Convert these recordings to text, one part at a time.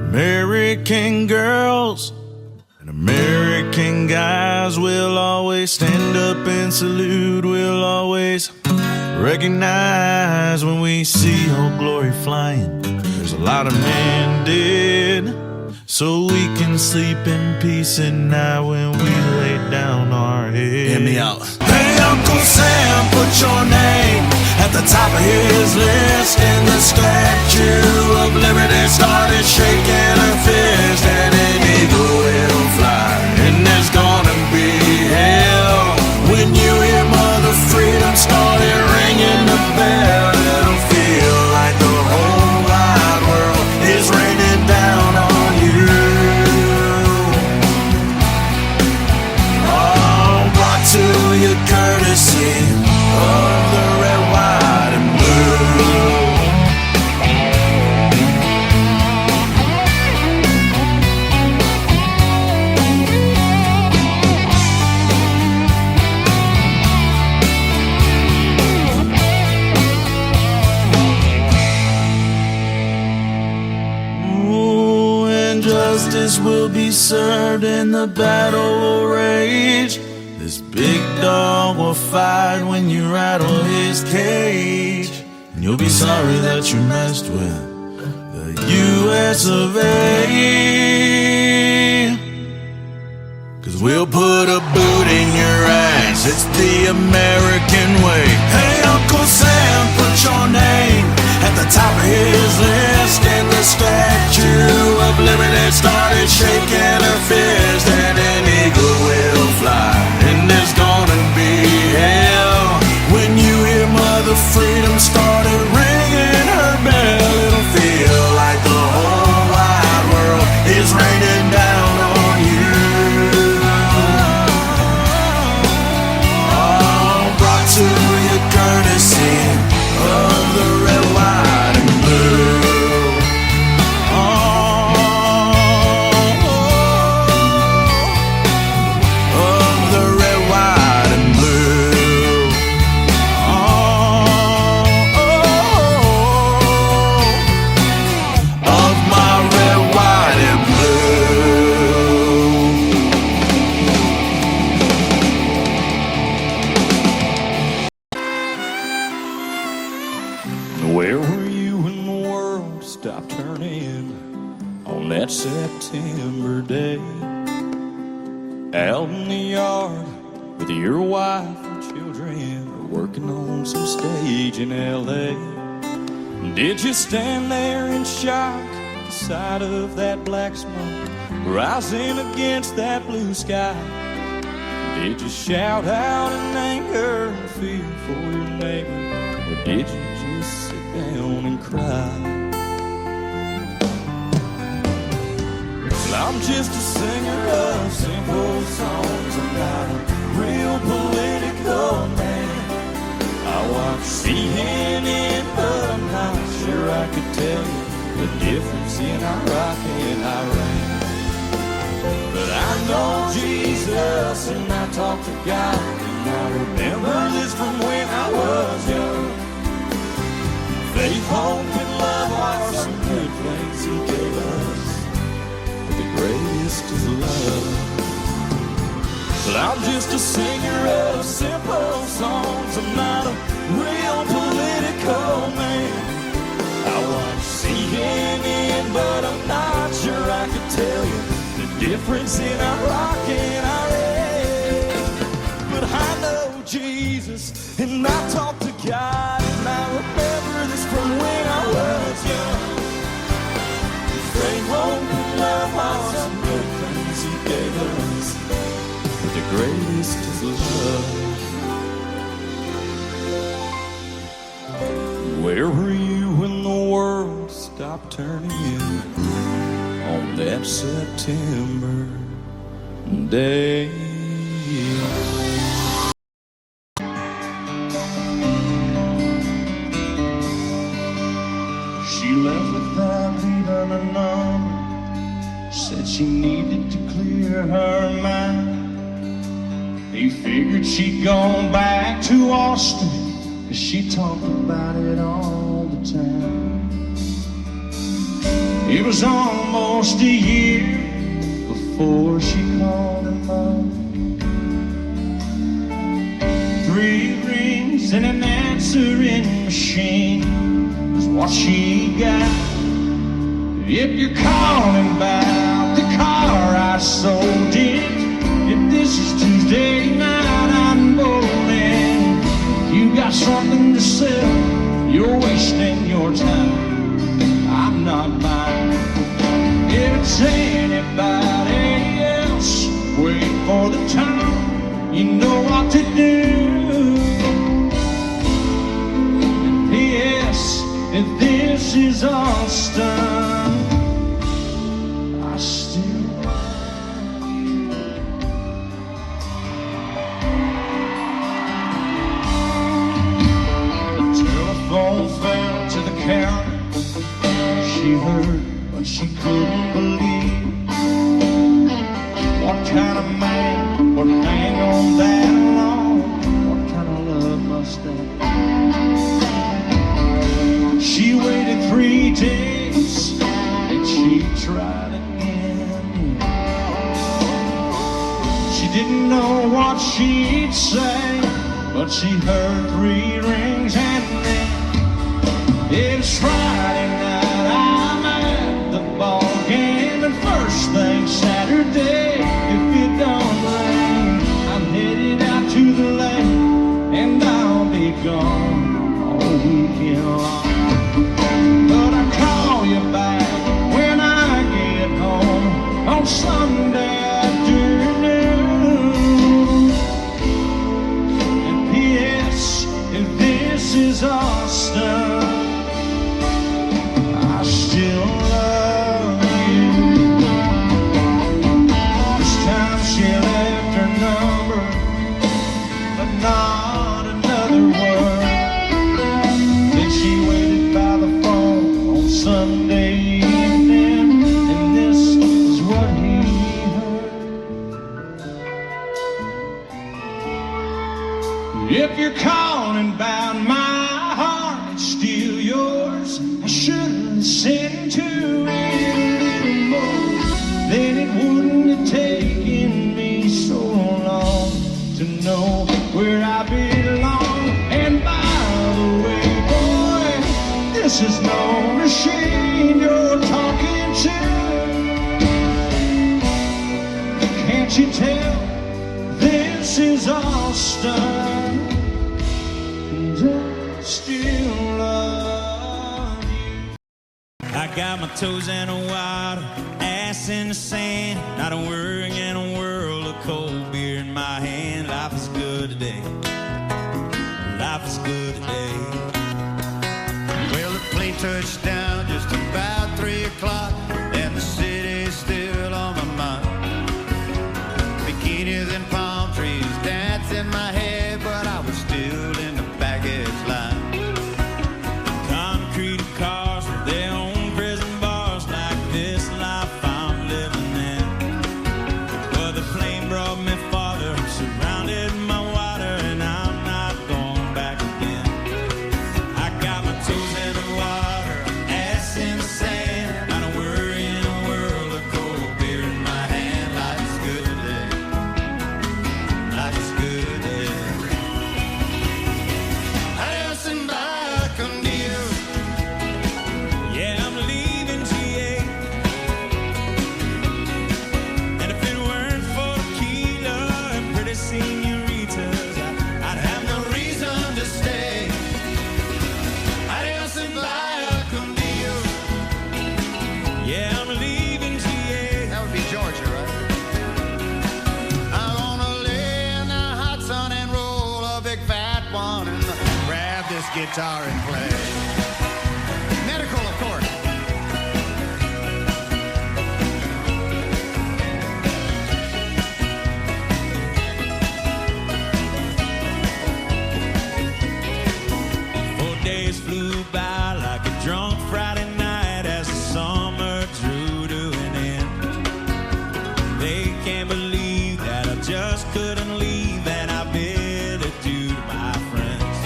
American girls and American guys will always stand up and salute. We'll always recognize when we see Old Glory flying. There's a lot of men dead, so we can sleep in peace at night when we lay down our heads. Hear me out. Hey, Uncle Sam, put your name at the top of his list, and the Statue of Liberty started shaking her fist, and an eagle will fly, and there's gonna be hell when you hear Mother Freedom started ringing the bell. It'll feel like the whole wide world is raining down on you. All brought to your courtesy of the red, white, and blue. Ooh, and justice will be served and the battle will rage. This big dog will fight when you rattle his cage, and you'll be sorry that you messed with the US of A. 'Cause we'll put a boot in your ass, it's the American way. Hey, Uncle Sam, put your name at the top of his list, and the Statue of Liberty started shaking her fist, and an eagle will fly, and there's gonna be hell when you hear Mother Freedom started ringing her bell. It'll feel like the whole wide world is raining down on you. All brought to your courtesy of the red, white, and blue. Where were you when the world stopped turning on that September day? Out in the yard with your wife and children, working on some stage in LA. Did you stand there in shock at the sight of that black smoke rising against that blue sky? Did you shout out in anger and fear for your neighbor, or did you just sit down and cry? Well, I'm just a singer of simple songs. I'm not a real political man. I watch CNN, but I'm not sure I could tell you the difference in Iraq and Iran. But I know Jesus and I talk to God, and I remember this from when I was young. Faith, hope, and love are some good things He gave us, but the greatest is love. Well, I'm just a singer of simple songs. I'm not a real political man. I watch CNN, but I'm not sure I could tell you the difference in Iraq and Iran. But I know Jesus, and I talk to God, and I remember this from when I was young. Faith, hope, and love are some good things He gave us, but the greatest is love. Where were you when the world stopped turning on that September day? She left without leaving a number. Said she needed to clear her mind. He figured she'd gone back to Austin, 'cause she talked about it all the time. It was almost a year before she called him up. 3 rings and an answering machine is what she got. If you're calling about the car I sold it, if this is Tuesday night I'm bowling, you got something to sell, you're wasting your time, I'm not buying. If it's anybody else, wait for the time, you know what to do. And P.S. if this is Austin, I still love you. The telephone fell to the counter. She heard, but she couldn't believe. What kind of man would hang on that long? What kind of love must that be? She waited 3 days, and she tried again. She didn't know what she'd say, but she heard 3 rings and then it's Friday night, I'm at the ball game, and first thing Saturday, if it don't rain, I'm headed out to the lake, and I'll be gone all weekend long. But I call you back when I get home on Sunday afternoon. And P.S. if this is Austin, I still love you. This time she left her number, but not another word. Then she waited by the phone on Sunday evening, and this is what he heard. If you're calling about my heart, it's still yours. I should have listened to it more. Then it wouldn't have taken me so long to know where I belong. And by the way, boy, this is no machine you're talking to. Can't you tell this is Austin? And I still love you. I got my toes in the water, ass in the sand, not a worry in a world of cold beer in my hand. Life is good today. Life is good today. Well, the plane touched down just about 3 o'clock, and the city's still on my mind. Bikinis and palm trees dance in my head, but I was still in the baggage line. Concrete cars with their own prison bars, like this life I'm living in. But the plane brought me farther, surrounded my water, and I'm not going back again. I got my toes in the water, ass in the sand, not a worry in a world of cold beer in my hand. Life's good today. Life's good today. Adios and bye con Dios. Yeah, I'm leaving GA. And if it weren't for tequila and pretty senoritas, I'd have no reason to stay. Adios and bye con Dios. Yeah, I'm leaving GA. That would be Georgia, right? I'm gonna lay in the hot sun and roll a big fat one and grab this guitar and play. Medical, of course. Days flew by like a drunk Friday night as the summer drew to an end. They can't believe that I just couldn't leave, and I bid adieu to my friends.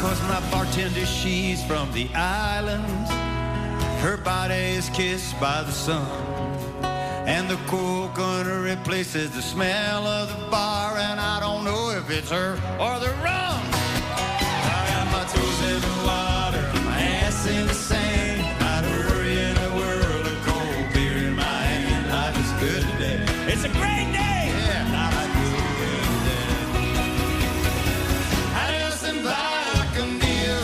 Cause my bartender, she's from the islands. Her body is kissed by the sun, and the coconut replaces the smell of the bar, and I don't know if it's her or the rum. I got my toes in the water, my ass in the sand. Not a worry in a world of cold beer in my hand. Life is good today. It's a great day. Yeah, I like good today. I just invite a meal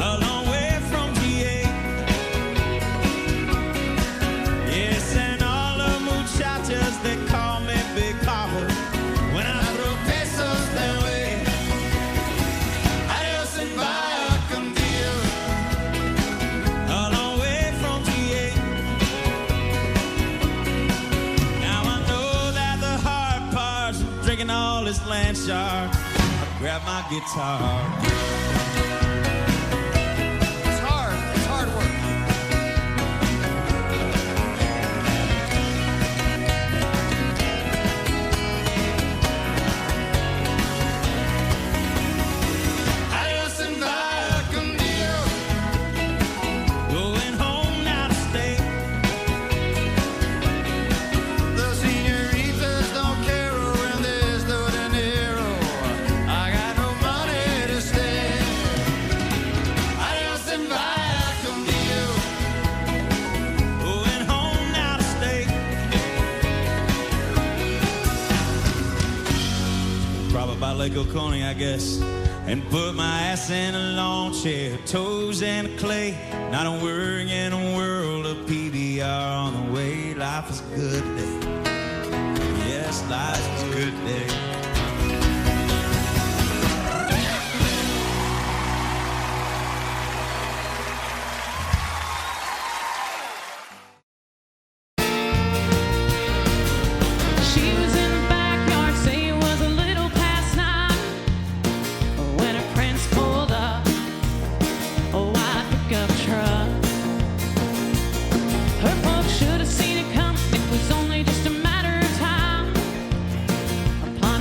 a long way from GA. Yes, and all the muchachas, they call me Big Papa when I throw pesos their way. I just invite a meal a long way from GA. Now I know that the hard part's drinking all this land shark. I grab my guitar. It's hard work. I just invite a meal, going home now to stay. The senoritas don't care when there's no dinero. I got no money to stay. I just invite a meal, going home now to stay. Probably by Lake Oconee, I guess, and put my ass in a lawn chair, toes in the clay. Not a worry in a world of PBR on the way. Life is good day. Yes, life is good day. She was in the backyard, say it was a little past 9 when her prince pulled up a white pickup truck. Her folks should have seen it come. It was only just a matter of time. Upon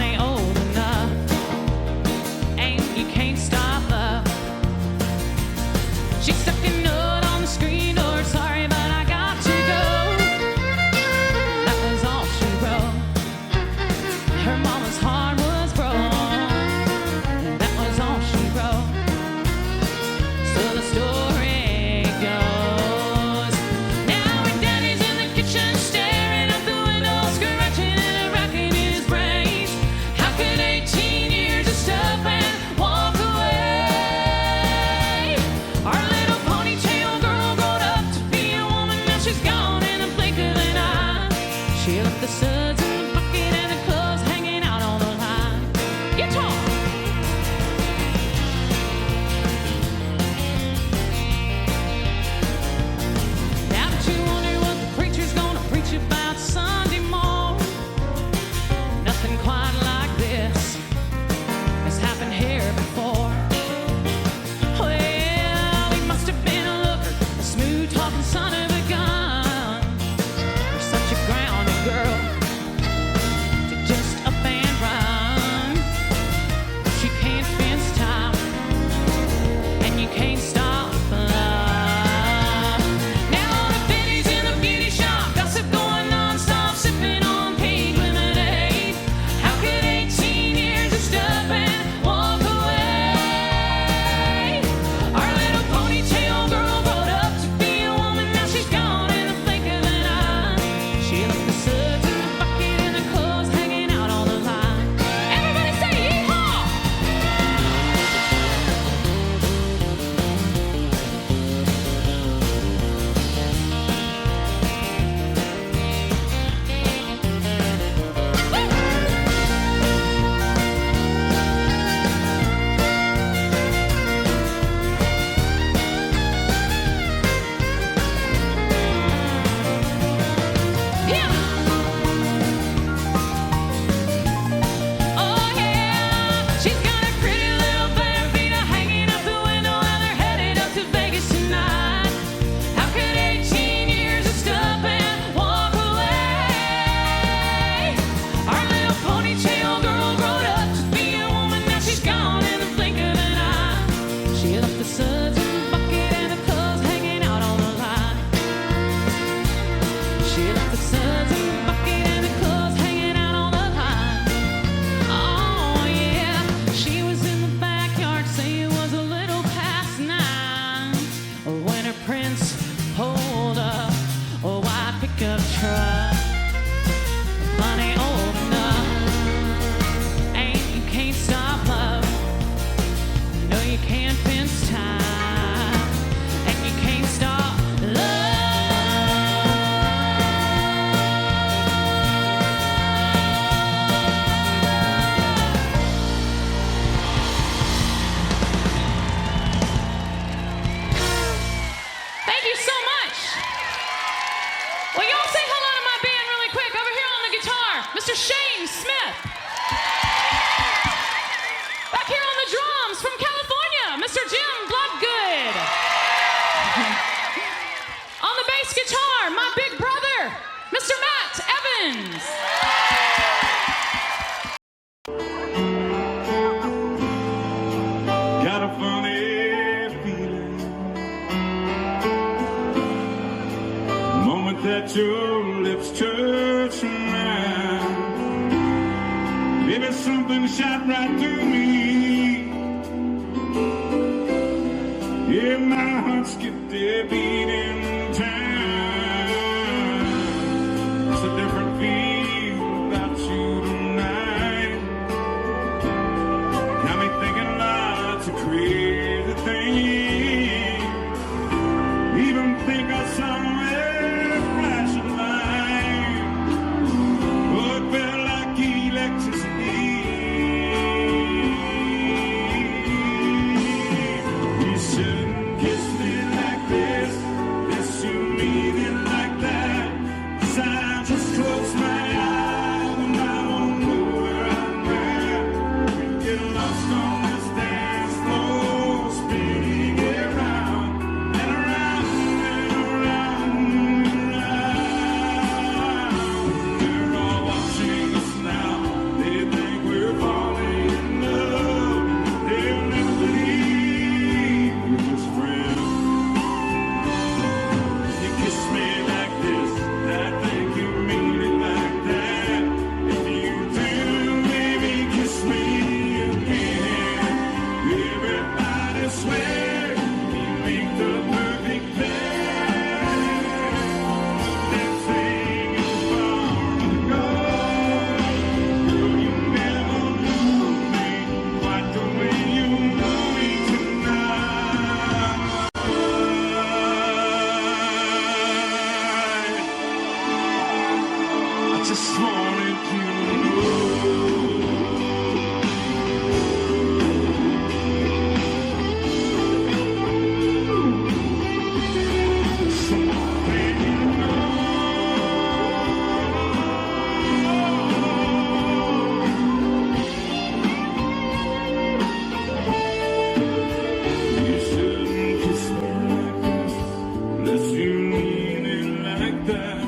you so much. Well, y'all say hello to my band really quick. Over here on the guitar, Mr. Shane Smith. Back here on the drums from California, Mr. Jim Bloodgood. On the bass guitar, my big brother, Mr. Matt Evans. Got a funny feeling the moment that your lips touch mine. Maybe something shot right through me. Yeah, my heart skipped a beat in time. It's a different feel about you tonight. Got me thinking lots of crazy things. Even think I saw a flashing light. Oh, it felt like electricity. You shouldn't kiss me like this. Yes, you mean it like that. 'Cause I just close my eyes and I won't know where I'm at. We get lost on this dance floor, spinning around and around and around and around. They're all watching us now. They think we're falling in love. They'll never believe we're just friends. You kiss me like this, I think you mean it like that. If you do, baby, kiss me again. Everybody swear you make the perfect pair. That thing is far gone. Girl, you never knew me quite the way you know me tonight. I just wanted you to know. You shouldn't kiss me like this, unless you mean it like that.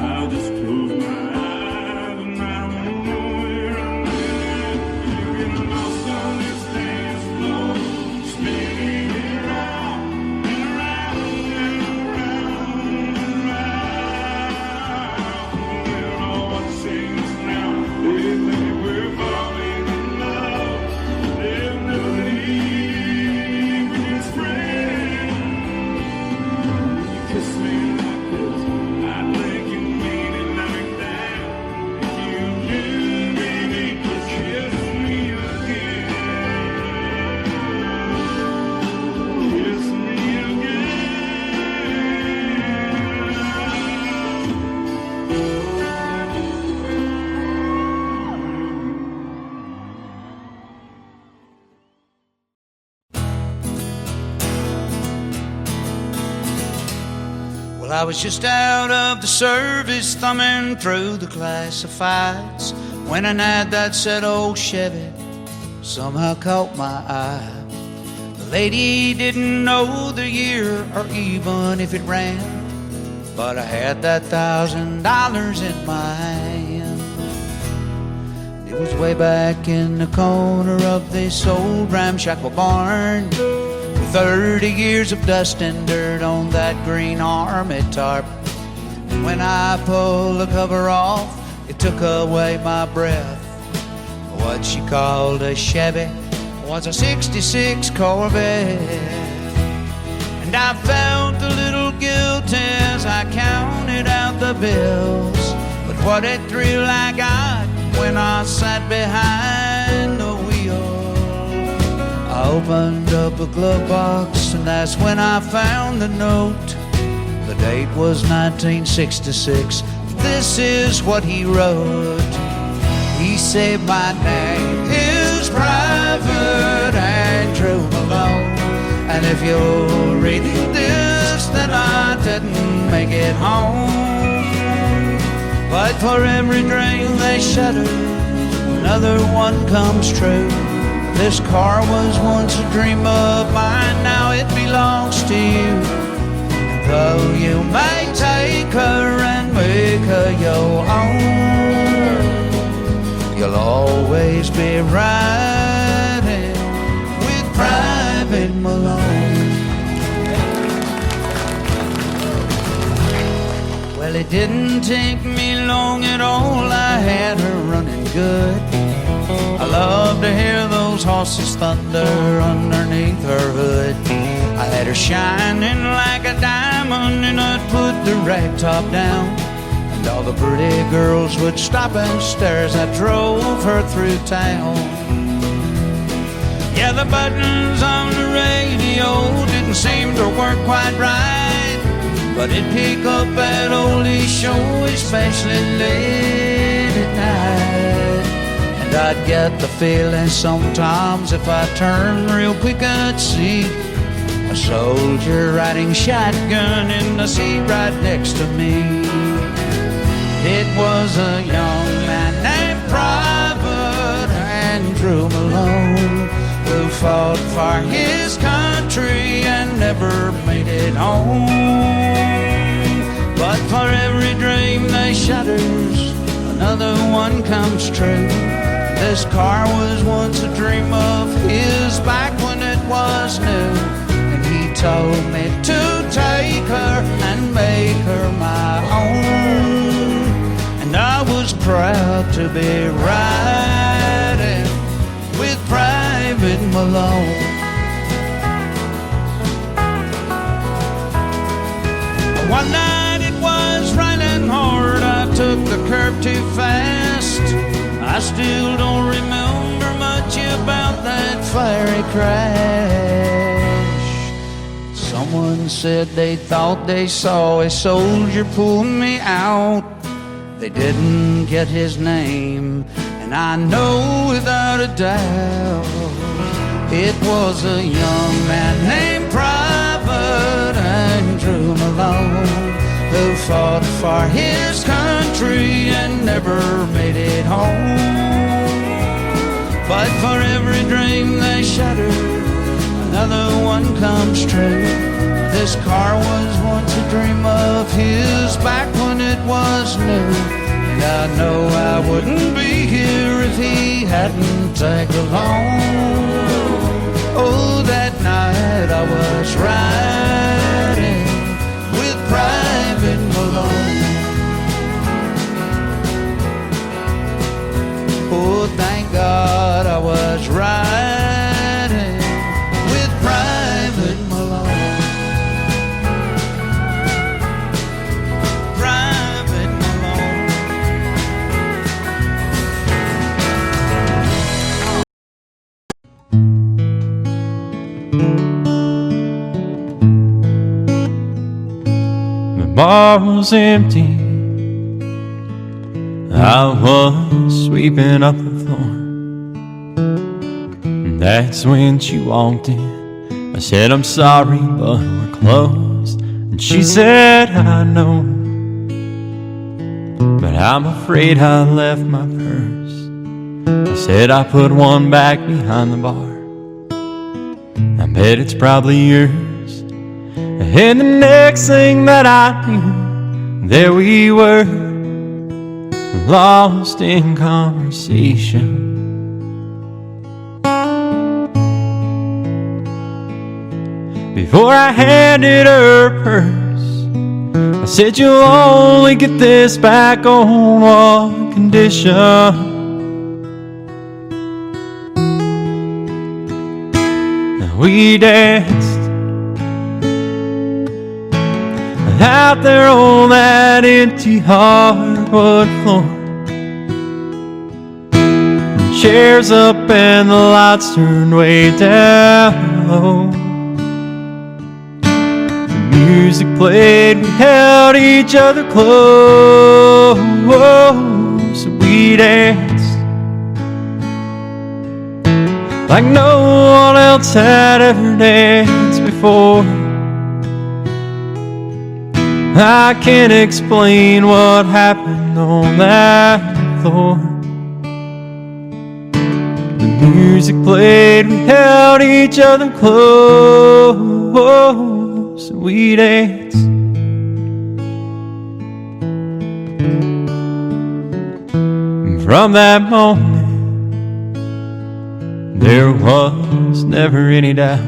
I'll just close my eyes and I won't know where I'm at. You get lost on this dance floor, spinning around and around and around and around. They're all watching us now. They think we're falling in love. They'll never leave. We're just friends. You kiss me like this, I think you mean it like that. If you do, baby, just kiss me again. Kiss me again. Well, I was just out of the service, thumbing through the classifieds, when an ad that said old Chevy somehow caught my eye. The lady didn't know the year or even if it ran, but I had that $1,000 in my hand. It was way back in the corner of this old ramshackle barn, 30 years of dust and dirt on that green army tarp. And when I pulled the cover off, it took away my breath. What she called a Chevy was a '66 Corvette. And I felt a little guilt as I counted out the bills, but what a thrill I got when I sat behind the wheel. I opened up a glove box and that's when I found the note. The date was 1966. This is what he wrote. He said, my name is Private Andrew Malone, and if you're reading this, then I make it home. But for every dream they shatter, another one comes true. This car was once a dream of mine, now it belongs to you. Though you may take her and make her your own, you'll always be riding with Private Malone. Well, it didn't take me long at all, I had her running good. I love to hear those horses thunder underneath her hood. I had her shining like a diamond, and I'd put the rag top down, and all the pretty girls would stop and stare as I drove her through town. Yeah, the buttons on the radio didn't seem to work quite right, but it'd pick up that oldie show, especially late at night. And I'd get the feeling sometimes if I turned real quick I'd see a soldier riding shotgun in the seat right next to me. It was a young man named Private Andrew Malone, who fought for his country and never made it home. But for every dream that shatters, another one comes true. This car was once a dream of his back when it was new, and he told me to take her and make her my own. And I was proud to be riding with Private Malone. One night it was raining hard, I took the curb too fast. I still don't remember much about that fiery crash. Someone said they thought they saw a soldier pull me out. They didn't get his name, and I know without a doubt it was a young man named Private Andrew Malone, who fought for his country and never made it home. But for every dream they shattered, another one comes true. This car was once a dream of his back when it was new, and I know I wouldn't be here if he hadn't tagged along. Oh, that night I was riding with Private Malone. Oh, thank God I was riding with Private Malone. Private Malone. The bar was empty. I was sweeping up the floor. And that's when she walked in. I said, I'm sorry, but we're closed. And she said, I know, but I'm afraid I left my purse. I said, I put one back behind the bar. I bet it's probably yours. And the next thing that I knew, there we were, lost in conversation. Before I handed her her purse, I said, you'll only get this back on one condition. We danced out there on that empty hardwood floor. The chairs up and the lights turned way down low. The music played, we held each other close. We danced like no one else had ever danced before. I can't explain what happened on that floor. The music played, we held each other close, and we danced. And from that moment, there was never any doubt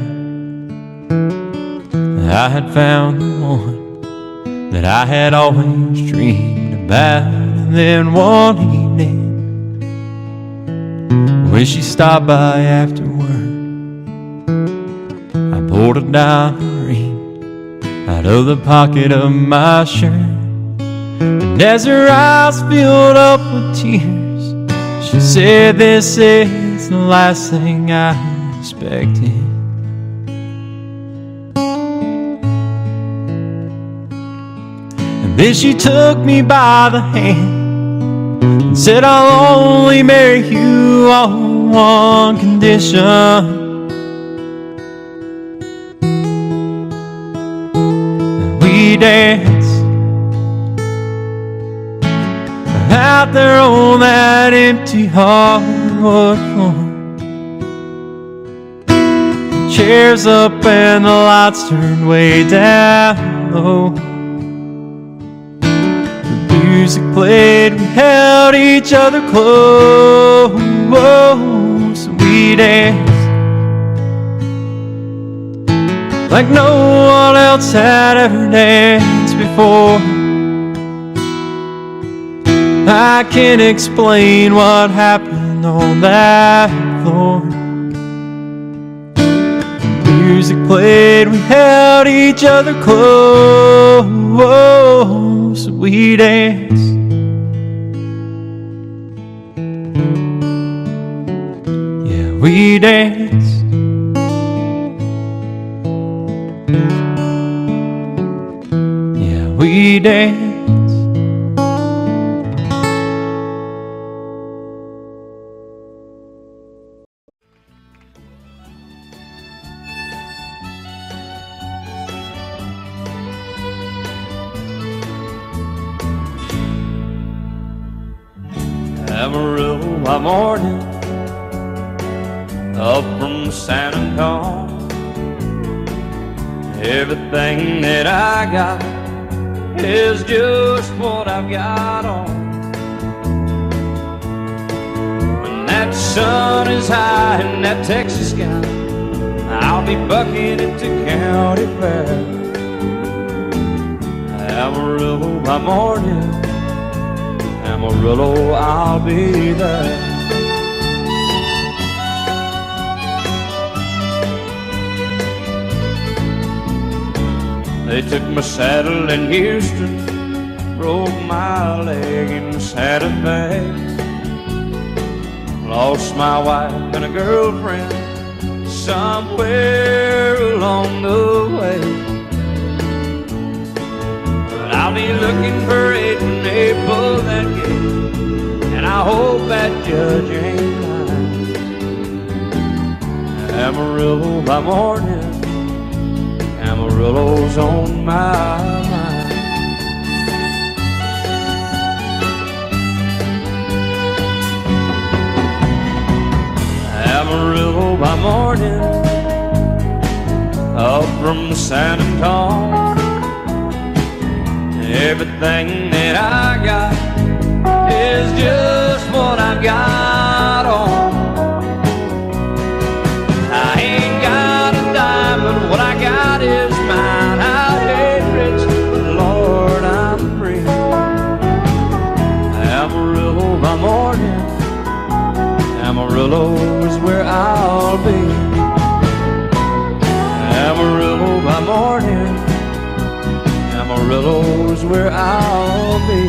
I had found the one that I had always dreamed about. And then one evening, when she stopped by after work, I pulled a diamond ring out of the pocket of my shirt. And as her eyes filled up with tears, she said, "This is the last thing I expected." Then she took me by the hand and said, "I'll only marry you on one condition." And we danced out there on that empty hardwood floor. Chairs up and the lights turned way down low. Music played, we held each other close, and we danced like no one else had ever danced before. I can't explain what happened on that floor. Music played, we held each other close, and we danced. Yeah, we danced. Yeah, we danced. Amarillo by morning, up from San Antonio. Everything that I got is just what I've got on. When that sun is high in that Texas sky, I'll be bucking into county fair. Amarillo by morning, Amarillo, I'll be there. They took my saddle in Houston, broke my leg in Santa Fe. Lost my wife and a girlfriend somewhere along the way. But I'll be looking for it when they pull that gate, and I hope that judge ain't lying. Amarillo by morning, Amarillo's on my mind. Amarillo by morning, up from San Antonio. Everything that I got is just what I've got on. I ain't got a dime, but what I got is mine. I ain't rich, but Lord, I'm free. Amarillo by morning, Amarillo is where I'll be. Amarillo by morning, Amarillo's where I'll be.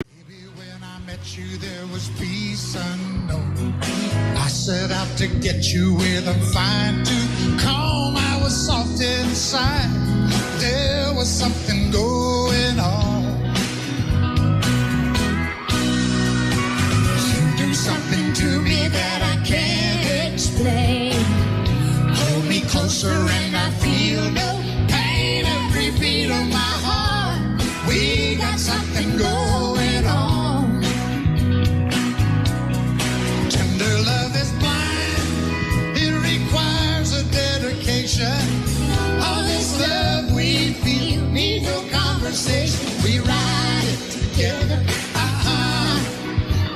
Baby, when I met you, there was peace unknown. I set out to get you with a fine tooth comb. I was soft inside. There was something going on. You do something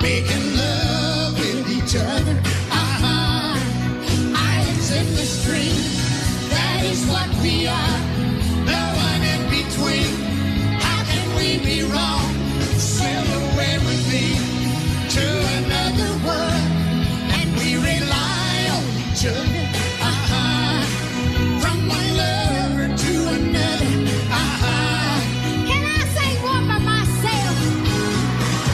making love with each other. Islands in the stream, that is what we are. No one in between. How can we be wrong? Sail away with me to another world, and we rely on each other. From one lover to another. Can I sing one by myself?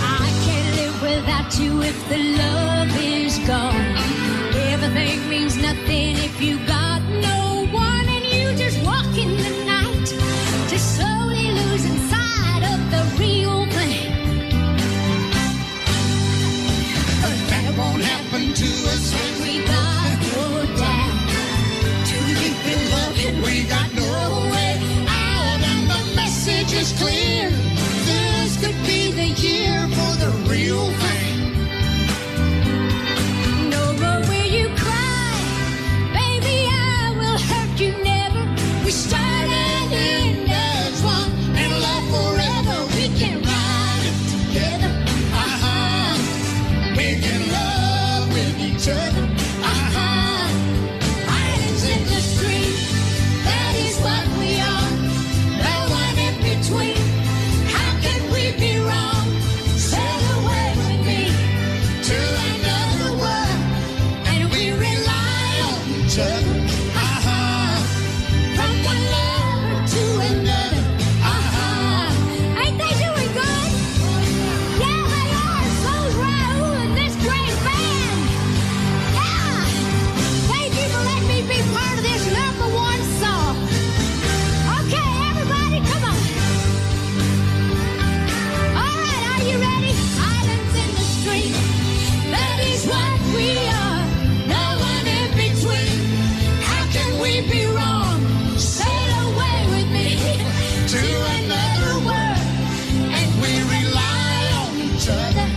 I can't live without you if the love is gone. Everything means nothing if you got no one, and you just walk in the night, just slowly losing sight of the real thing. But that won't happen to us when We got no doubt. too deep in love and we got no way out. And the message is clear. This could be the year for the real thing. No more will you cry, baby, I will hurt you never. We started in as one, And love forever. we can ride it together. Making love with each other. Islands in the stream, That is what we are. No one in between. How can we be wrong? Sail away with me to another world, and we rely on each other. From one lover to another. ain't they doing good? Yeah, they are. So's Raoul and this great band. Yeah, thank you for letting me be part of this #1 song. Okay, everybody, come on. All right, are you ready? Islands in the stream, That is what we are. No one in between. How can we be wrong? Sail away with me to another world, and we rely on each other.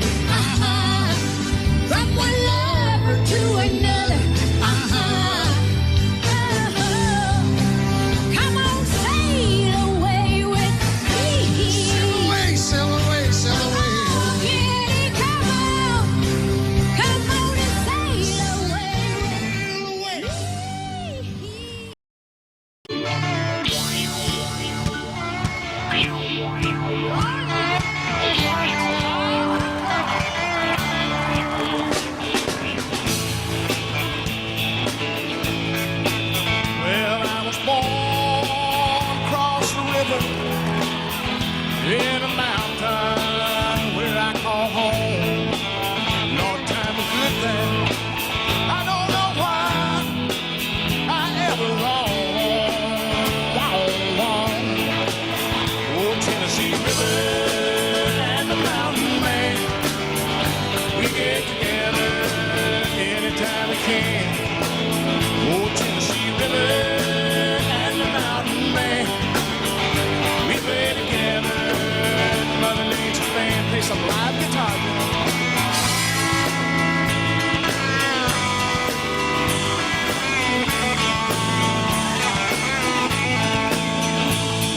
From one lover to another. come on, sail away with me. Sail away, sail away, sail away. Kitty, come on and sail away with me. Well, I was born across the river in a mountain where I call home. Lord, time was good then. I don't know why I ever wrong. Oh, Tennessee River and the mountain man, we get together anytime we can. Oh, Tennessee River and the mountain man, we play together. Mother Nature's band play some live guitar.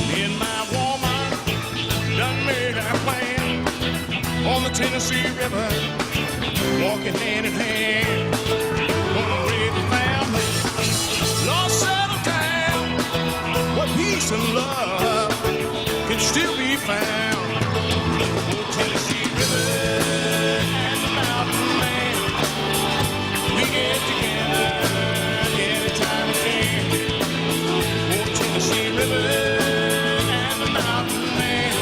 Me and my woman done made our plan on the Tennessee River, walking hand in hand. Gonna raise a family, Lord, settle down, where peace and love can still be found. Oh, Tennessee River and the mountain man, we get together anytime we can. Oh, Tennessee River and the mountain man,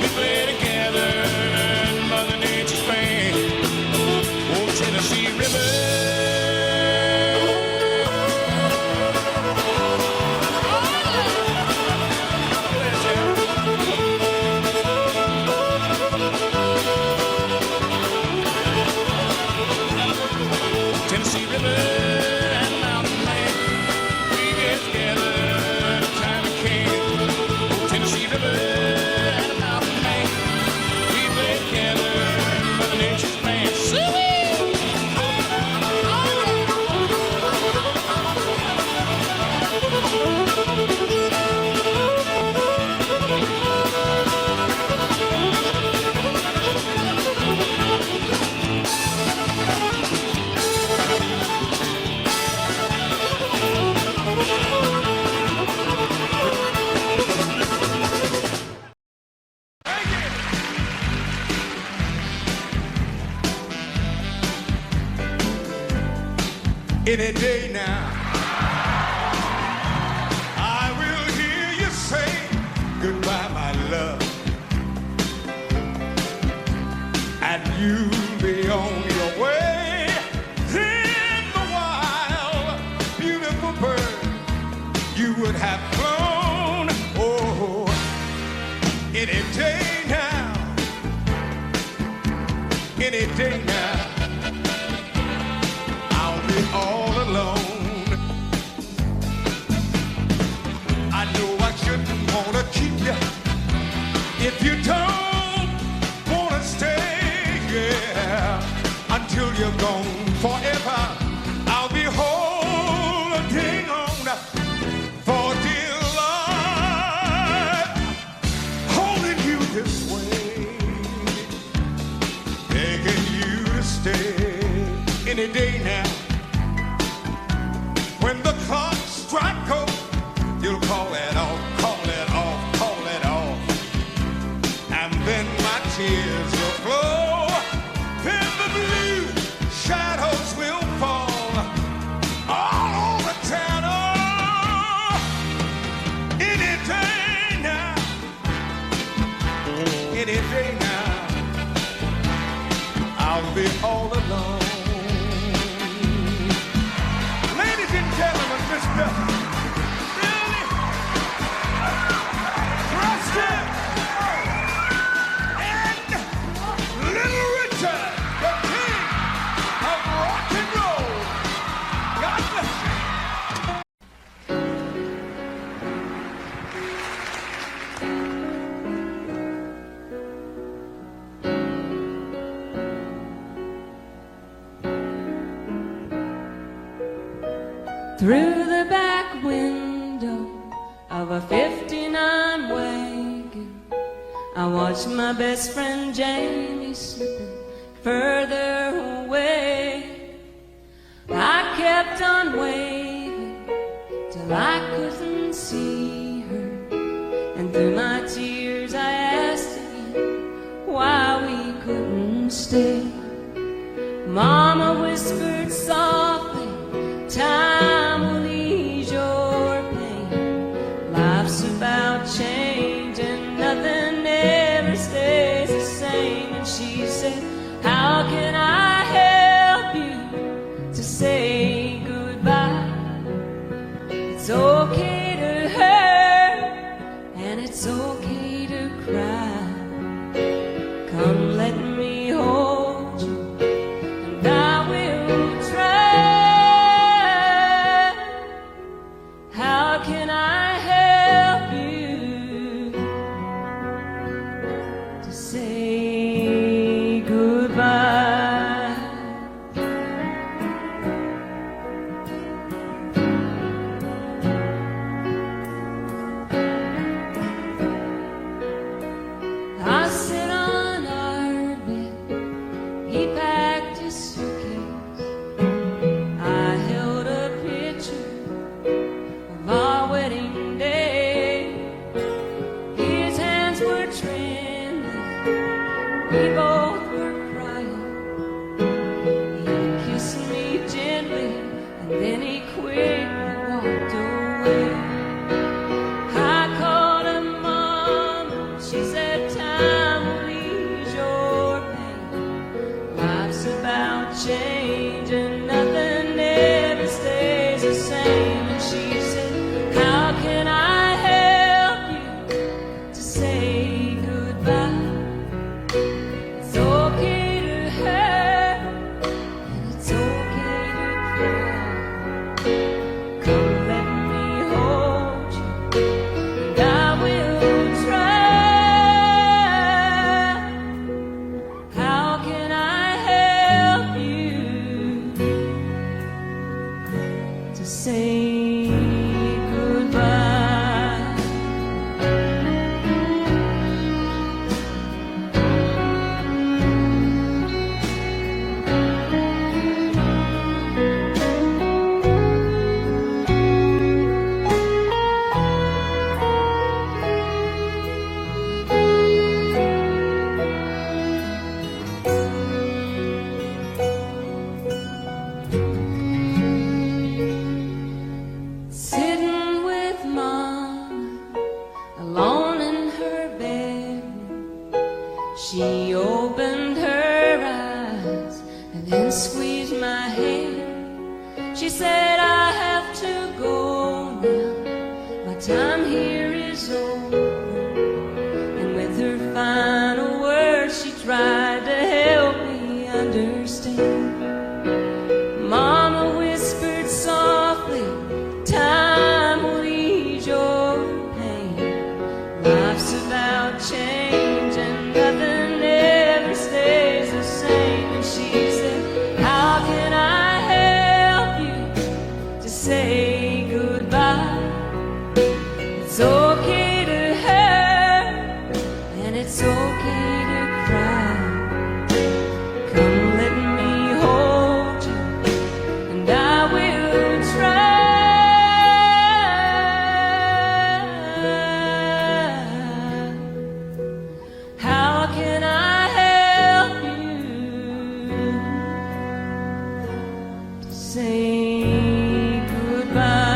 we play together, Mother Nature's band. Oh, Tennessee River. Tennessee River and Mountain Man, we get together anytime we can. Oh, Tennessee River and Mountain Man, we play together, Mother Nature's band. Sweet! any day now. I will hear you say goodbye, my love, and you'll be on your way. In the wild, beautiful bird you would have flown, oh, any day now, any day now. I'll be all alone. I know I shouldn't wanna keep you if you don't wanna stay, yeah, until you're gone forever. I'll be holding on for dear life, holding you this way, begging you to stay any day now. When the clock strikes cold, you'll call it off, call it off, call it off, and then my tears will flow. Then the blue shadows will fall all over town. Oh, any day now, any day now, I'll be all alone. Ladies and gentlemen, Mr. Billy Preston and Little Richard, the king of rock and roll. God bless you. Through the back window of a 59 wagon, I watched my best friend Jamie slipping further away. I kept on waving till I couldn't see her, and through my tears I asked again why we couldn't stay. Mama whispered softly, time will ease your pain. Life's about change and nothing ever stays the same. And she said, how can I help you to say goodbye? It's okay to hurt and it's okay to cry. Come let me hold you and I will try. How can I help you to say goodbye? I sit on our bed, he packed his suitcase. I held a picture of our wedding day. His hands were trembling, we both were crying. He kissed me gently and then he quickly walked away. I called her mama, she said time will ease your pain. Life's about change and nothing ever stays the same. And she said, how can I help you to say goodbye? It's okay to hurt and it's okay to cry. Come let me hold you and I will try. How can I help you She said, I have to go now, my time here is over. And with her final words, she tried to help me understand. Mama whispered softly, time will ease your pain. Life's about change and nothing ever stays the same. And she said, how can I help you to say goodbye? It's okay to hurt and it's okay to cry. Come let me hold you and I will try. How can I help you to say goodbye?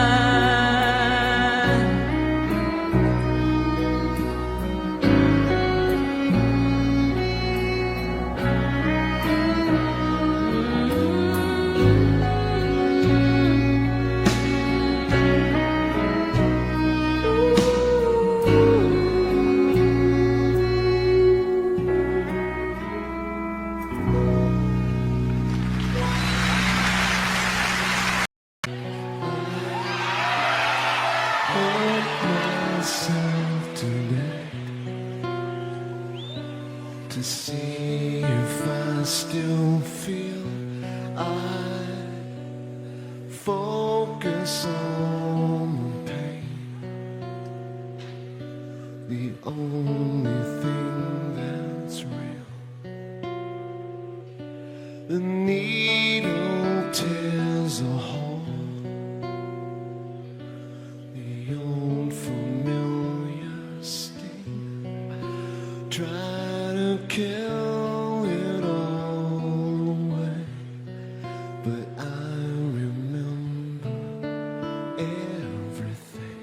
Hurt myself today to see if I still feel. I focus on the pain, the only thing that's real. The needle tears a hole, the old familiar sting. Try to kill it all away, but I remember everything.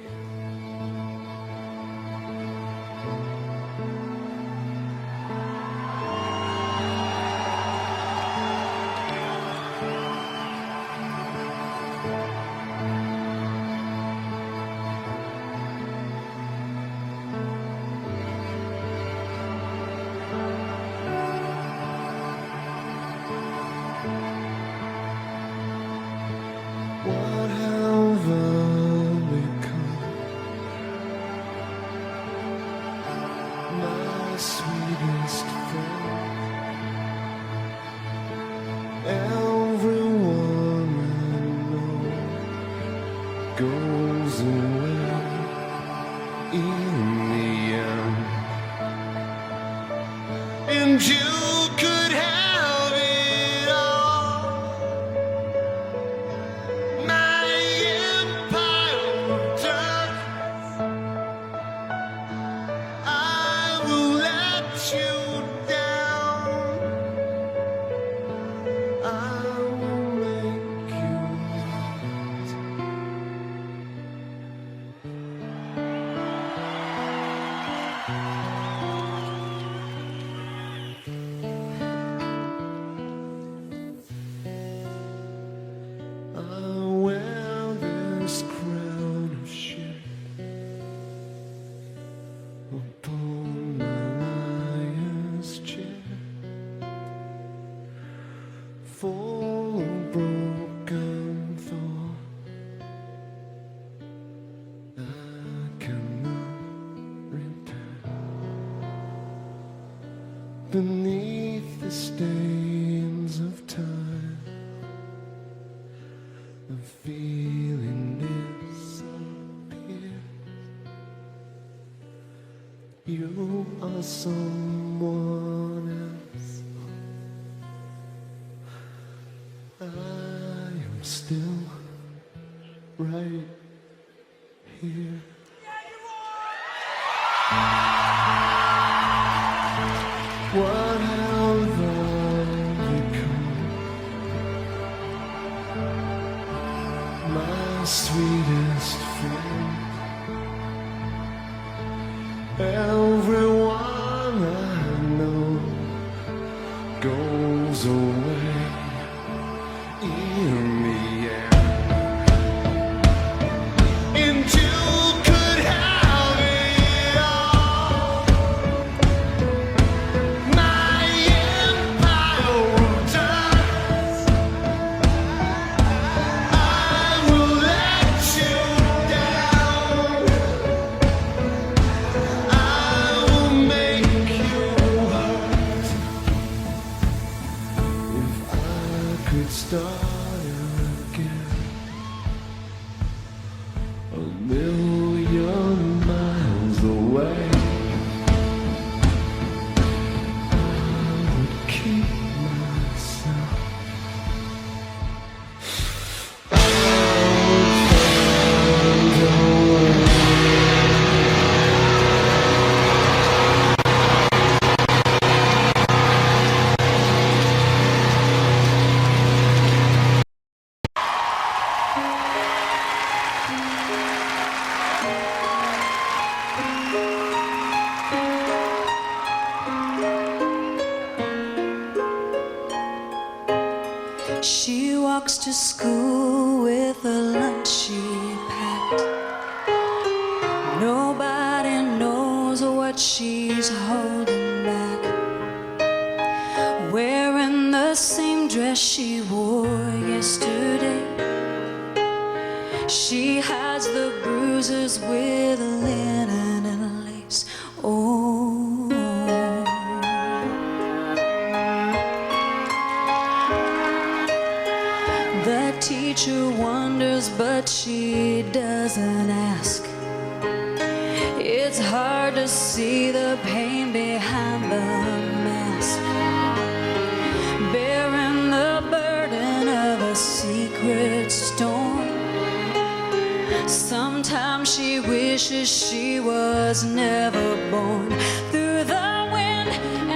What have I become? My sweetest friend. Everyone I know goes away in the end. And you could have it all. My empire of dirt, I will let you down. I will make you right. I wear this crown of shame upon my liar's chair, full of broken thought I cannot repair. Beneath the stains of time, the feeling disappears. You are someone else. I am still right here. What have I become? My sweetest friend. Everyone I know goes away in the end. could start again 1,000,000 miles away. I would keep myself. I would find a way. She walks to school with a lunch she packed. Nobody knows what she's holding back. Wearing the same dress she wore yesterday. She hides the bruises with linen and lace. Oh. The teacher wonders, but she doesn't ask. It's hard to see the pain behind the mask. Bearing the burden of a secret storm. Sometimes she wishes she was never born. Through the wind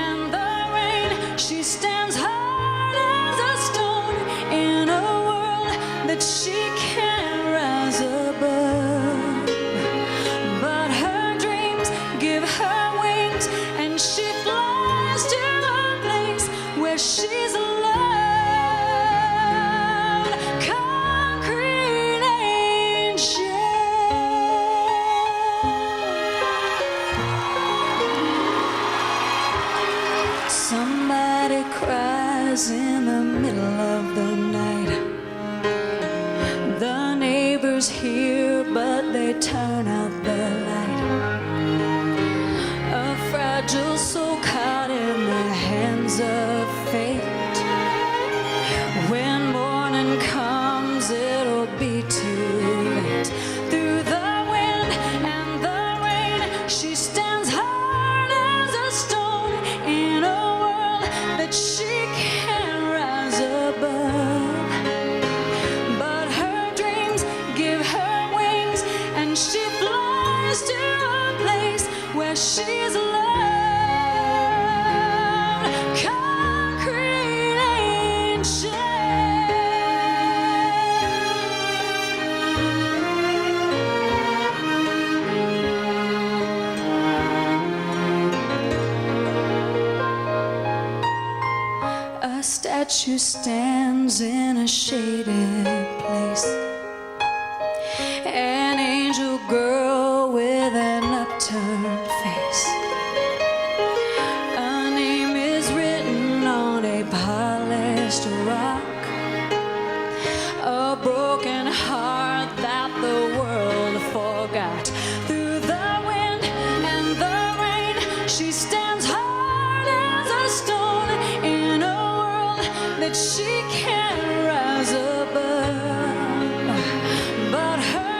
and the rain, she stands hard as a stone in a that she can't rise above. But her dreams give her wings, and she flies to a place where she's loved. Concrete angel. Somebody cries in the middle of the night. The neighbors hear, but they turn out the light. A fragile soul caught in the hands of fate. When morning comes, it'll be too late. Through the wind and the rain, she stands hard as a stone in a world that she can't rise above. She flies to a place where she's loved. Concrete angel. A statue stands in a shaded place. An angel girl with an upturned face. A name is written on a polished rock. A broken heart that the world forgot. Through the wind and the rain, she stands hard as a stone in a world that she can't rise above. But her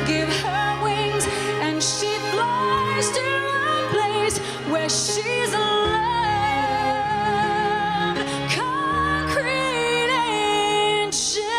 give her wings, and she flies to a place where she's loved. Concrete angel.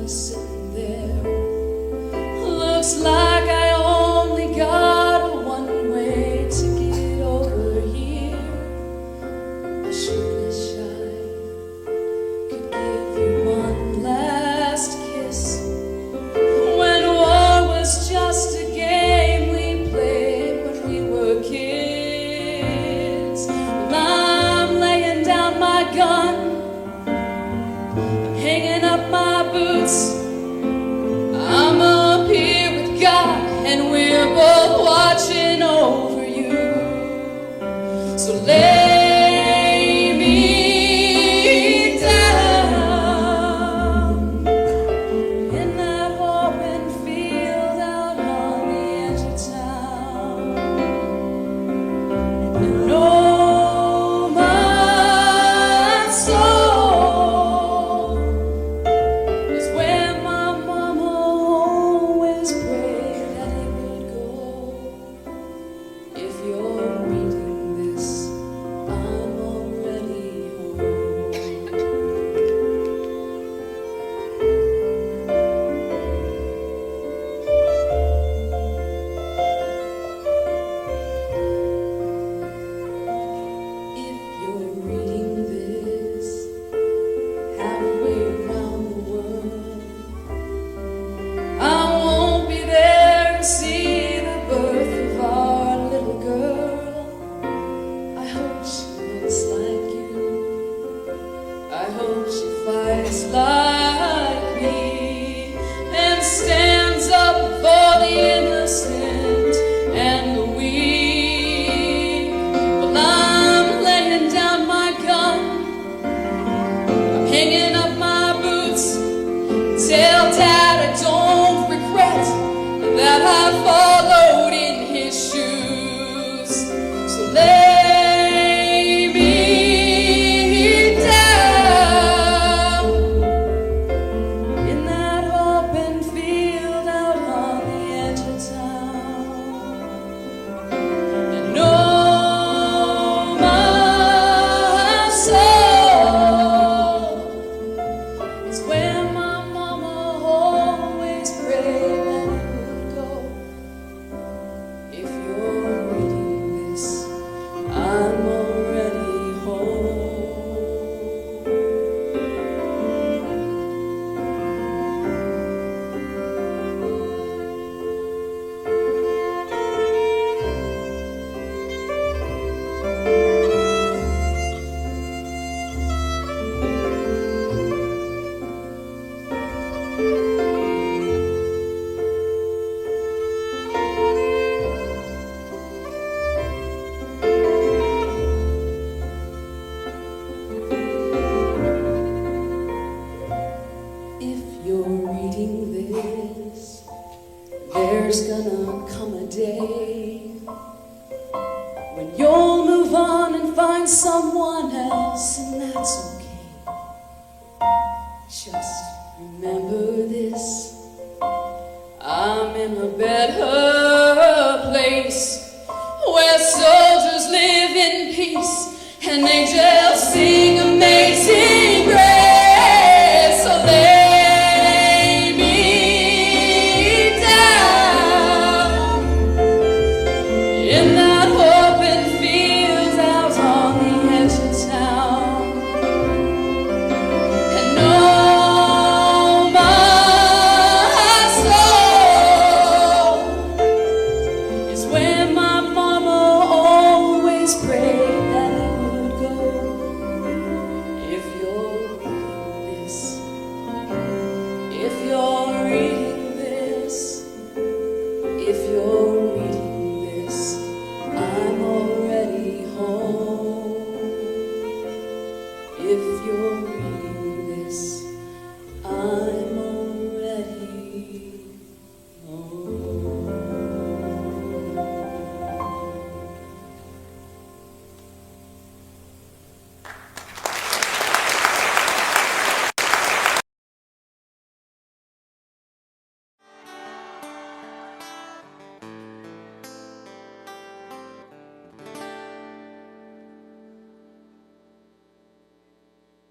was sitting there. Looks like I only got a one-way ticket over here. I sure wish I could give you one last kiss. When war was just a game we played when we were kids. I'm laying down my gun, hanging up my boots. I'm up here with God, and we're both watching over you. So lay me down in that open field out on the edge of town. And you know my soul is where my mama always prayed that it would go. If you're reading this, I'm already home. If you're reading this halfway around the world, I won't be there to see the birth of our little girl. I hope she looks like you. I hope she fights like me and stands up for the innocent and the weak. Well, I'm laying down my gun, I'm hanging up my boots. Tell Dad I don't regret that I followed in his shoes. So lay me down in that open field out on the edge of town. And know my soul is where my mama always prayed that it would go. If you're reading this, I'm already home. If you're reading this, there's gonna come a day when you'll move on and find someone else, and that's okay. Just remember this: I'm in a better place where soldiers live in peace and angels sing amazing grace. So lay me down in that open field out on the edge of town. And know my soul is where my mama always prayed that it would go. If you're reading this, if you're reading this, if you're reading this, I'm already home. If you're reading this, I'm already home.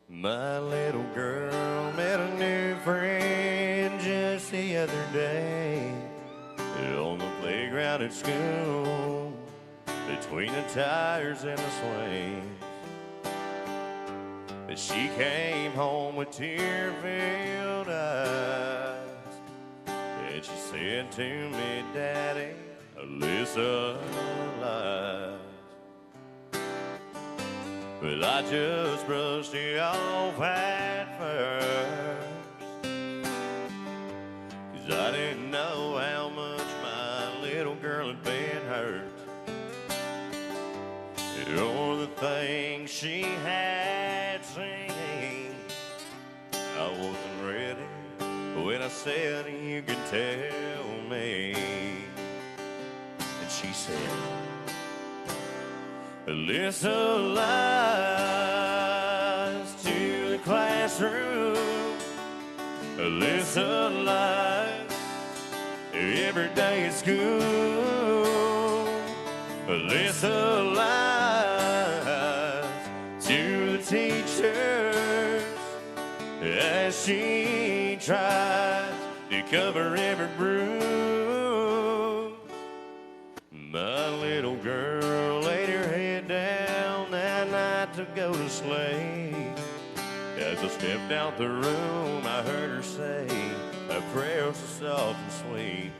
My little girl met a new friend. other day on the playground at school, between the tires and the swings. But she came home with tear-filled eyes, and she said to me, Daddy, Alyssa lies. Well, I just brushed it off at first, 'cause I didn't know how much my little girl had been hurt, or the things she had seen. I wasn't ready when I said, you can tell me. And she said, Alyssa lies to the classroom. Alyssa lies every day at school. Alyssa lies to the teachers as she tries to cover every bruise. My little girl laid her head down that night to go to sleep. As I stepped out the room, I heard her say a prayer so soft and sweet.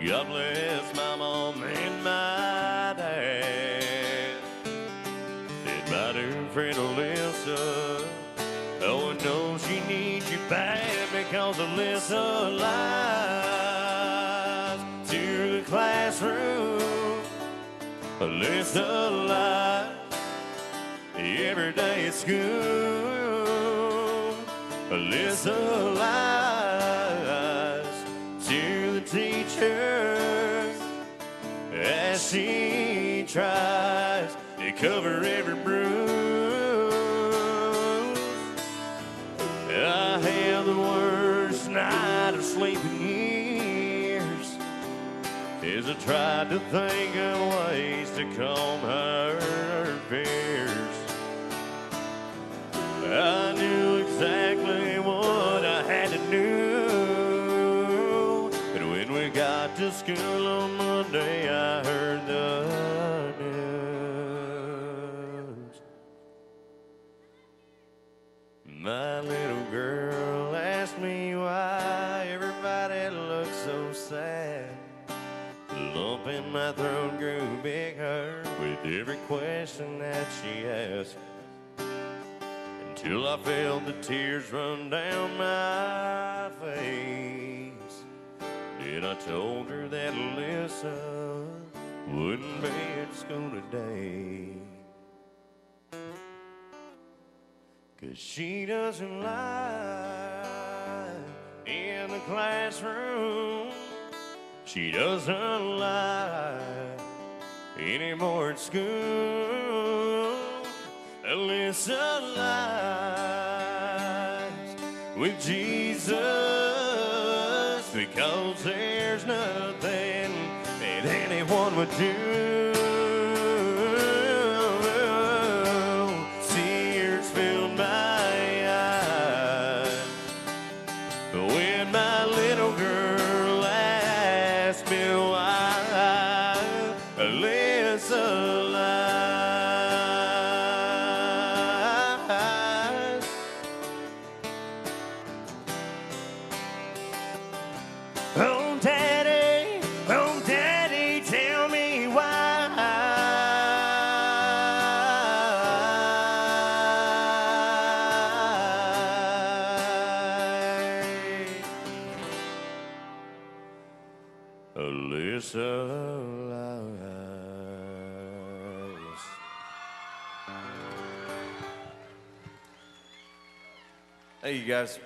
God bless my mom and my dad, and my new friend Alyssa. Oh, I know she needs you bad, because Alyssa lies to the classroom. Alyssa lies every day at school. Alyssa lies to the teachers as she tries to cover every bruise. I had the worst night of sleep in years, as I tried to think of ways to calm her fears. I knew exactly what I had to do, but when we got to school on Monday, I heard the news. My little girl asked me why everybody looked so sad. The lump in my throat grew bigger with every question that she asked, till I felt the tears run down my face. Then I told her that Alyssa wouldn't be at school today, 'cause she doesn't lie in the classroom. She doesn't lie anymore at school. Alyssa lies with Jesus, because there's nothing that anyone would do. Tears filled my eyes when my little girl asked me why Alyssa lies. Oh daddy, tell me why. Alyssa lies. Hey, you guys.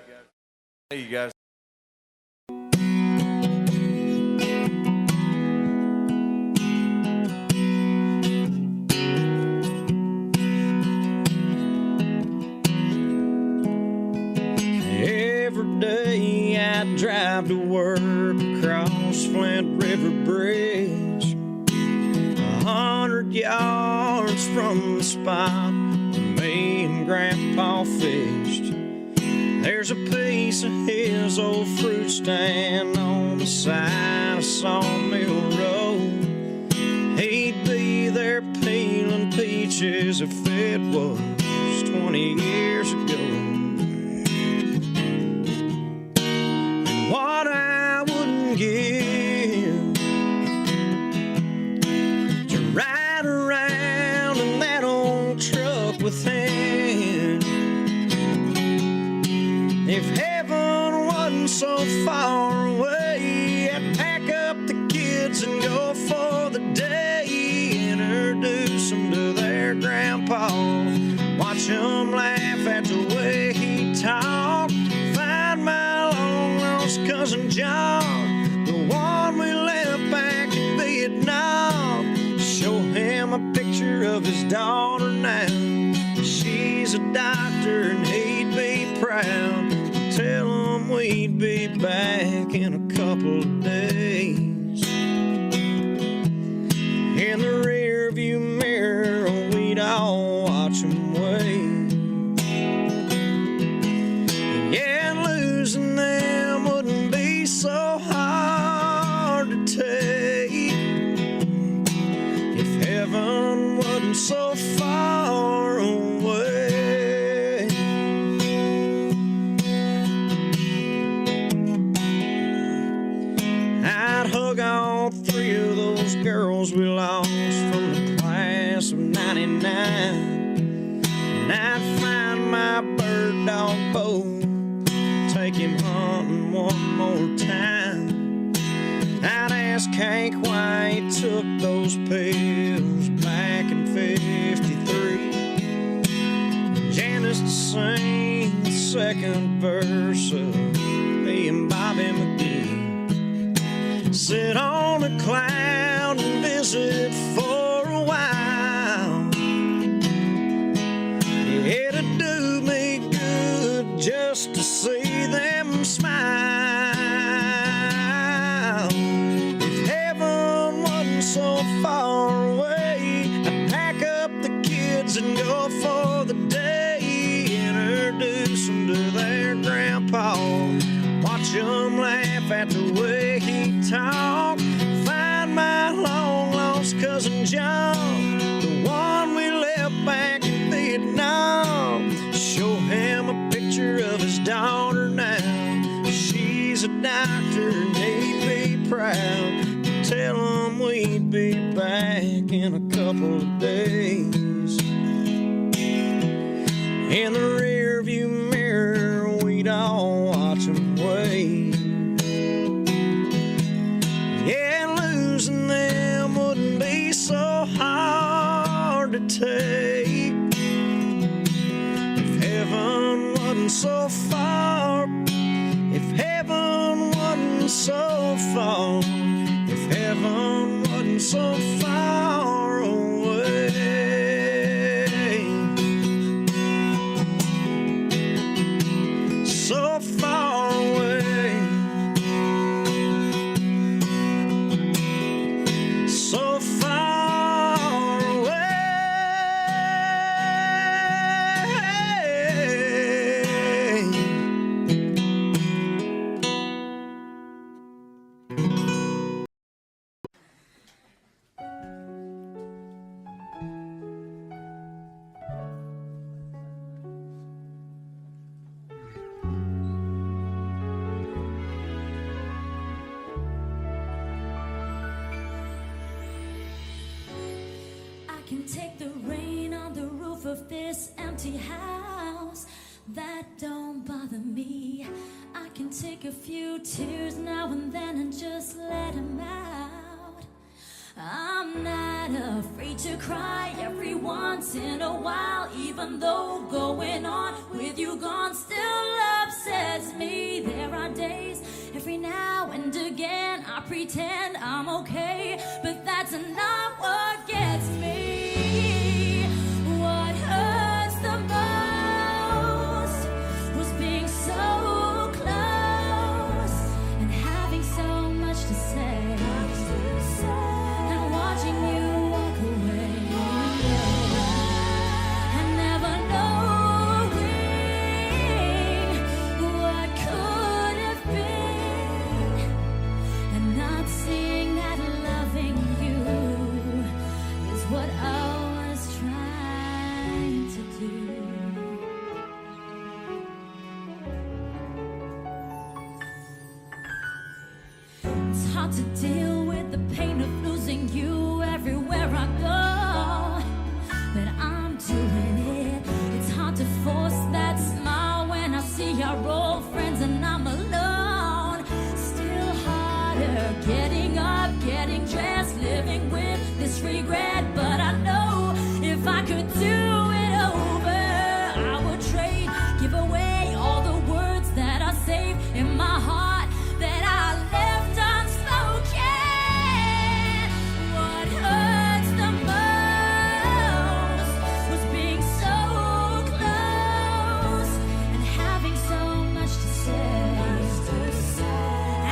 Hey, you guys. Every day I drive to work across Flint River Bridge, 100 yards from the spot where me and Grandpa fished. There's a piece of his old fruit stand on the side of Sawmill Road. He'd be there peeling peaches if it was 20 years ago. And what I wouldn't give to ride around in that old truck with him. If heaven wasn't so far away, I'd pack up the kids and go for the day. Introduce them to their grandpa, watch them laugh at the way he talked. Find my long lost cousin John, the one we left back in Vietnam. Show him a picture of his daughter now. She's a doctor and he'd be proud. Tell him we'd be back in a couple of days. In the rearview mirror, we'd all watch him wave. Yeah, losing them wouldn't be so hard to take if heaven wasn't so far away. I'd hug all three of those girls we lost from the class of '99. And I'd find my bird dog Bo, take him hunting one more time. I'd ask Hank why he took those pills back in '53. Janice to sing the second verse of me and Bobby McGee. Sit on a cloud and visit for a while. It'd do me good just to see them smile. If heaven wasn't so far away, I'd pack up the kids and go for the day. Introduce them to their grandpa, watch them laugh at the way he talked. Find my long lost cousin John, the one we left back in Vietnam. Show him a picture of his daughter now. She's a doctor and he'd be proud. Tell him we'd be back in a couple of days. In the rearview mirror, we'd all watch him wave. Yeah, losing them wouldn't be so hard to take if heaven wasn't so far. If heaven wasn't so far. If heaven wasn't so far away. So far away. So far away. I can take the rain on the roof of this empty house. That don't bother me. I can take a few tears now and then and just let them out. I'm not afraid to cry every once in a while, even though going on with you gone still upsets me. There are days every now and again I pretend I'm okay, but that's not what gets me. What hurts the most was being so close and having so much to say. Watching you walk away and never knowing hard to deal with the pain of losing you everywhere I go. But I'm doing it. It's hard to force that smile when I see our old friends and I'm alone. Still harder getting up, getting dressed, living with this regret. But I know if I could do it over, I would trade, give away all the words that I saved in my heart that I left unspoken. What hurts the most was being so close and having so much to say,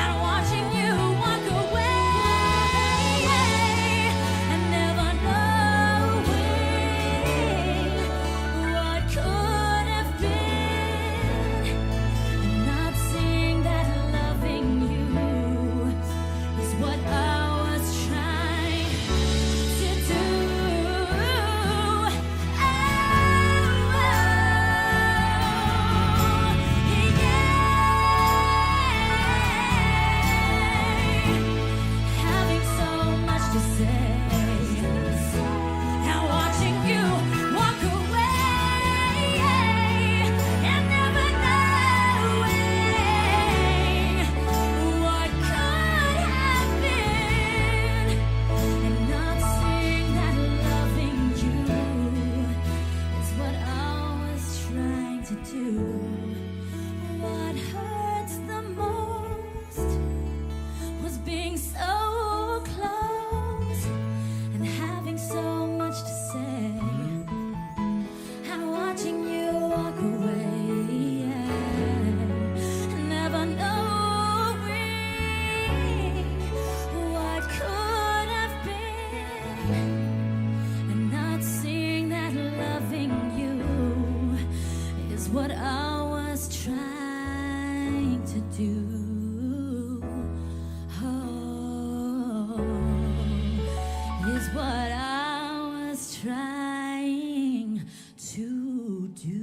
and watching you walk away and never knowing what could have been, and not seeing that loving you is what I was trying to do. Having so much to say and watching you walk away and never knowing what could have been, and not seeing that loving you is what I was trying to do. What hurts the most was being so close and having so much to say, and watching you walk away, and never knowing what could have been, and not seeing that loving you is what I was trying to do. Oh, is what I was trying to do.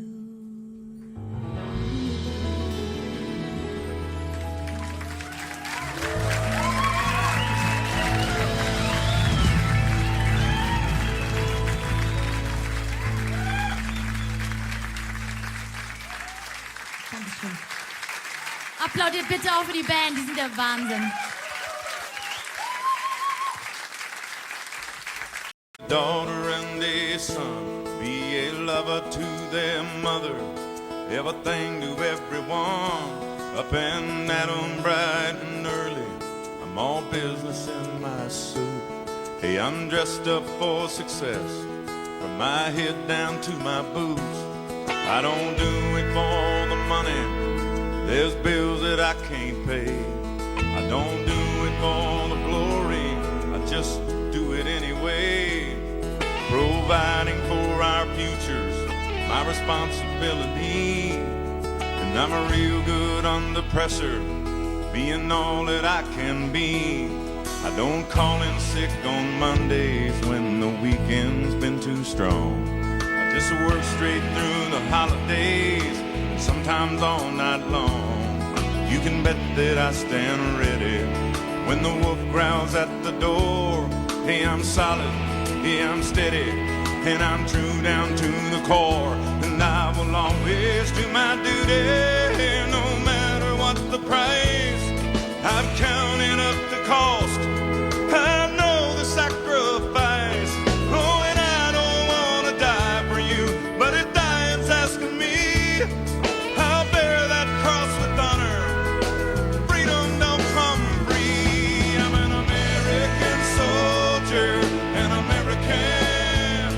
Dankeschön. Applaudiert bitte auch für die Band, die sind der Wahnsinn. Daughter and a son, be a lover to their mother, everything to everyone, up and at 'em bright and early. I'm all business in my suit. Hey, I'm dressed up for success, from my head down to my boots. I don't do it for the money, there's bills that I can't pay. I don't do it for the glory, I just do it anyway. Providing for our futures, my responsibility. And I'm a real good under pressure, being all that I can be. I don't call in sick on Mondays when the weekend's been too strong. I just work straight through the holidays, and sometimes all night long. You can bet that I stand ready when the wolf growls at the door. Hey, I'm solid, hey, I'm steady, and I'm true down to the core. And I will always do my duty, no matter what the price. I've counted up the cost, I know the sacrifice. Oh, and I don't want to die for you, but if dying's asking me, I'll bear that cross with honor. Freedom don't come free. I'm an American soldier, an American.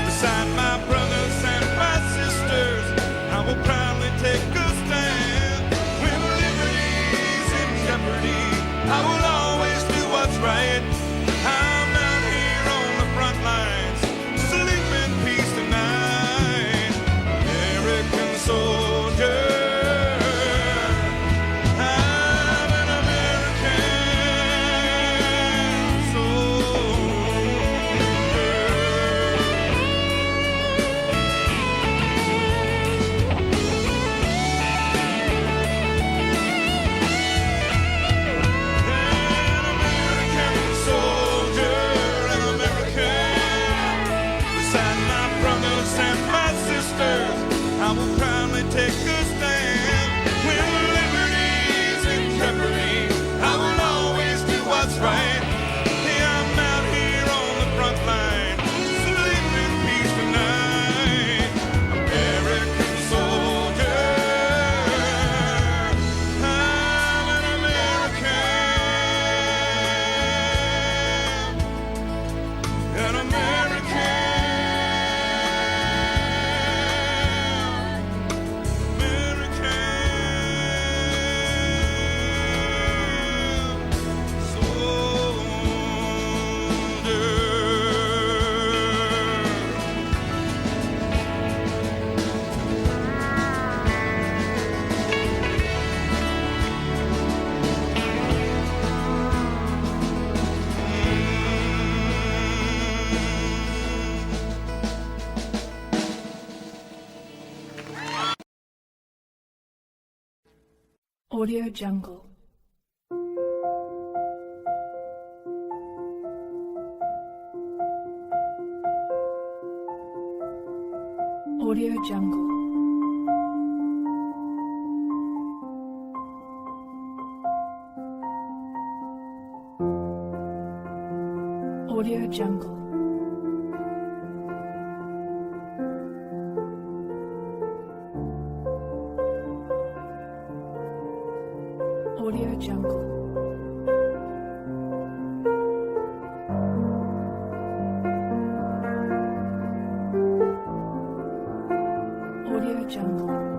Beside my brothers and my sisters, I will proudly take a stand. Audio Jungle. Audio Jungle. Audio Jungle. Audio Jungle. Audio Jungle.